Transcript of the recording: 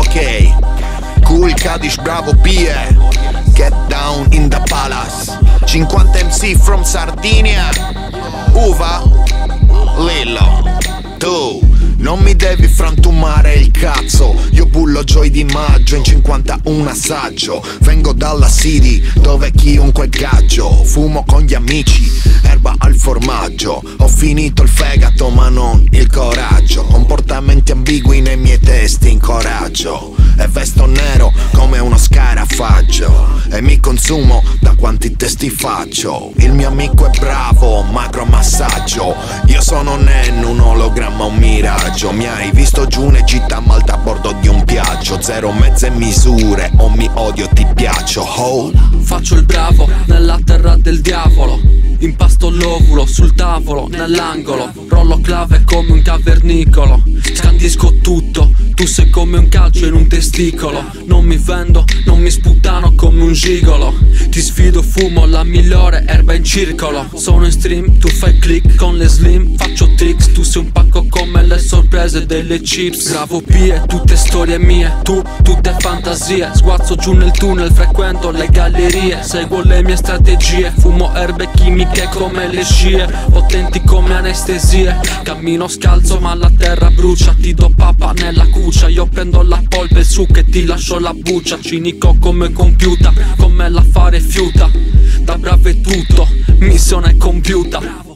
ok. Cool Kadish, bravo PE. Get down in the palace. 50 MC from Sardinia. Uva Lillo. Tu non mi devi frantumare il cazzo. Io bullo Joy di maggio in 51 assaggio. Vengo dalla city dove chiunque è gaggio. Fumo con gli amici, erba al formaggio. Ho finito il fegato ma non il coraggio. Comportamenti ambigui nei miei testi incoraggio. E vesto nero come uno scarafaggio. E mi consumo da quanti testi faccio. Il mio amico è bravo, magro massaggio. Io sono Nen, un ologramma, un miraggio. Mi hai visto giù in città malta a bordo di un piaggio. Zero mezze misure, o mi odio ti piaccio. Oh. Faccio il bravo nella terra del diavolo. Impasto l'ovulo sul tavolo, nell'angolo. Rollo clave come un cavernicolo. Scandisco tutto, tu sei come un calcio in un testicolo. Non mi vendo, non mi sputano come un gigolo. Ti sfido, fumo la migliore erba in circolo. Sono in stream, tu fai click con le slim. Faccio tricks, tu sei un pacco come le sorprese delle chips. Bravo PE, tutte storie mie, tu, tutte fantasie. Sguazzo giù nel tunnel, frequento le gallerie. Seguo le mie strategie, fumo erbe chimiche come le scie, potenti come anestesie. Cammino scalzo ma la terra brucia. Ti do papa nella cuccia, io prendo la polpe su che ti lascio la buccia. Cinico come compiuta, come l'affare fiuta. Da bravo è tutto, missione compiuta.